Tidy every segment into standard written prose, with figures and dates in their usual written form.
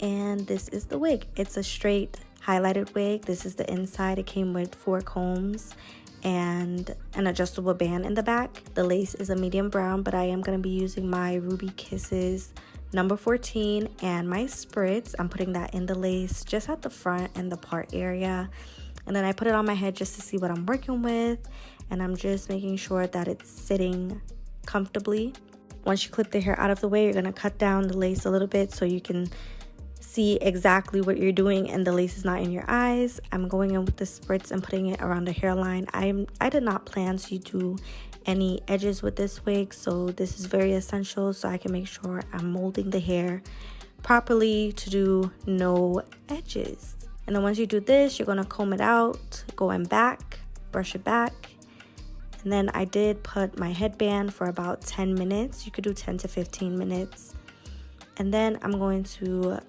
And this is the wig. It's a straight highlighted wig. This is the inside. It came with 4 combs and an adjustable band in the back. The lace is a medium brown, but I am going to be using my Ruby Kisses number 14 and my spritz. I'm putting that in the lace just at the front and the part area, and then I put it on my head just to see what I'm working with, and I'm just making sure that it's sitting comfortably. Once you clip the hair out of the way, you're going to cut down the lace a little bit so you can see exactly what you're doing and the lace is not in your eyes. I'm going in with the spritz and putting it around the hairline. I did not plan to do any edges with this wig, so this is very essential so I can make sure I'm molding the hair properly to do no edges. And then once you do this, you're going to comb it out, going back, brush it back. And then I did put my headband for about 10 minutes. You could do 10 to 15 minutes. And then I'm going to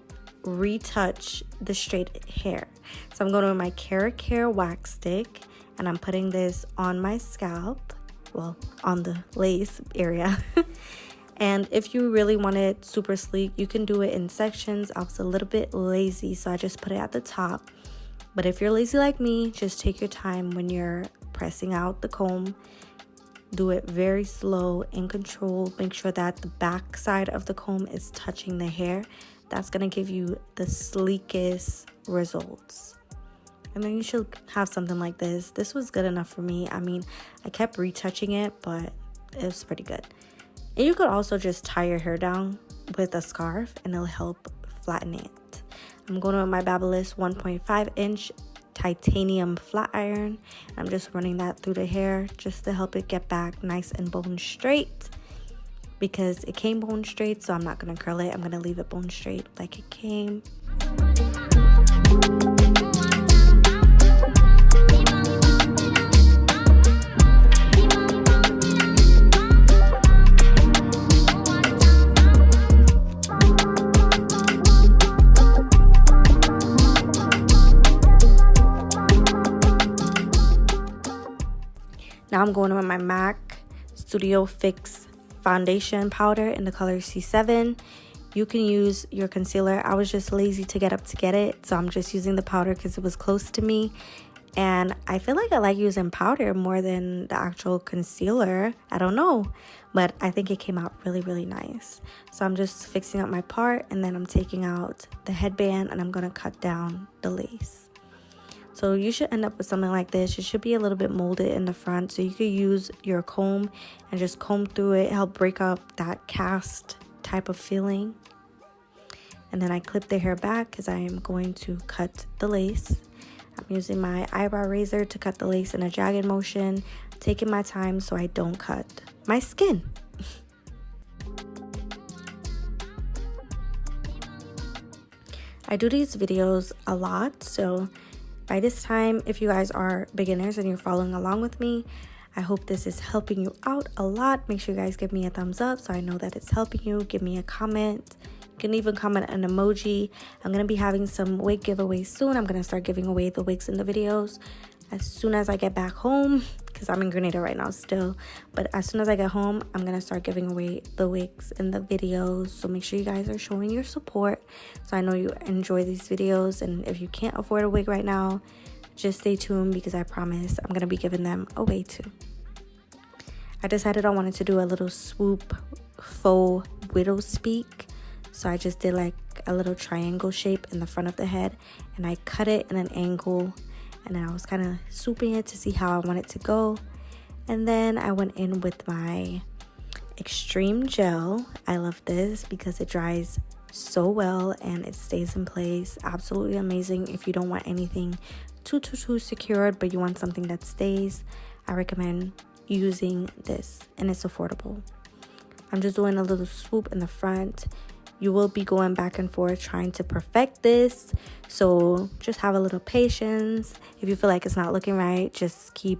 retouch the straight hair. So I'm going with my Carrot Care wax stick, and I'm putting this on my scalp, well, on the lace area. And if you really want it super sleek, you can do it in sections. I was a little bit lazy, so I just put it at the top. But if you're lazy like me, just take your time when you're pressing out the comb. Do it very slow and controlled. Make sure that the back side of the comb is touching the hair. That's going to give you the sleekest results. And then you should have something like this. This was good enough for me. I mean, I kept retouching it, but it was pretty good. And you could also just tie your hair down with a scarf and it'll help flatten it. I'm going with my Babyliss 1.5-inch titanium flat iron. I'm just running that through the hair just to help it get back nice and bone straight, because it came bone straight, so I'm not going to curl it. I'm going to leave it bone straight like it came. Now I'm going with my MAC Studio Fix foundation powder in the color C7. You can use your concealer. I was just lazy to get up to get it, so I'm just using the powder because it was close to me. And I feel like I like using powder more than the actual concealer. I don't know, but I think it came out really, really nice. So I'm just fixing up my part, and then I'm taking out the headband and I'm going to cut down the lace. So you should end up with something like this. It should be a little bit molded in the front, so you could use your comb and just comb through it, help break up that cast type of feeling. And then I clip the hair back because I am going to cut the lace. I'm using my eyebrow razor to cut the lace in a jagged motion, taking my time so I don't cut my skin. I do these videos a lot, so by this time, if you guys are beginners and you're following along with me, I hope this is helping you out a lot. Make sure you guys give me a thumbs up so I know that it's helping you. Give me a comment. You can even comment an emoji. I'm going to be having some wig giveaways soon. I'm going to start giving away the wigs in the videos as soon as I get back home, because I'm in Grenada right now still. But as soon as I get home, I'm going to start giving away the wigs in the videos. So make sure you guys are showing your support so I know you enjoy these videos. And if you can't afford a wig right now, just stay tuned, because I promise I'm going to be giving them away too. I decided I wanted to do a little swoop faux widow's peak. So I just did like a little triangle shape in the front of the head, and I cut it in an angle. And then I was kind of swooping it to see how I want it to go. And then I went in with my Extreme Gel. I love this because it dries so well and it stays in place. Absolutely amazing if you don't want anything too secured, but you want something that stays. I recommend using this, and it's affordable. I'm just doing a little swoop in the front. You will be going back and forth trying to perfect this, so just have a little patience. If you feel like it's not looking right, just keep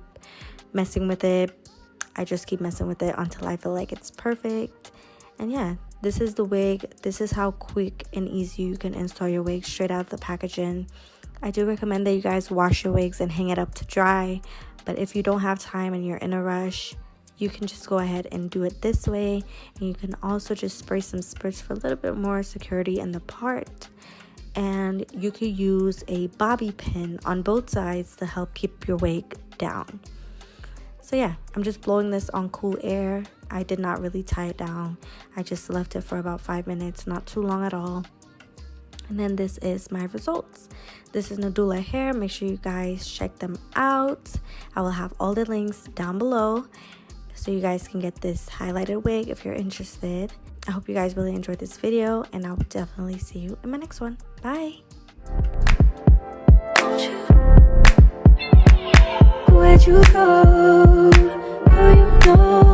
messing with it. I just keep messing with it until I feel like it's perfect. And yeah, this is the wig. This is how quick and easy you can install your wig straight out of the packaging. I do recommend that you guys wash your wigs and hang it up to dry, but if you don't have time and you're in a rush, you can just go ahead and do it this way, and you can also just spray some spritz for a little bit more security in the part. And you could use a bobby pin on both sides to help keep your wig down. So yeah, I'm just blowing this on cool air. I did not really tie it down. I just left it for about 5 minutes, not too long at all. And then this is my results. This is Nadula Hair. Make sure you guys check them out. I will have all the links down below so you guys can get this highlighted wig if you're interested. I hope you guys really enjoyed this video, and I'll definitely see you in my next one. Bye. Where'd you go? Oh, you know.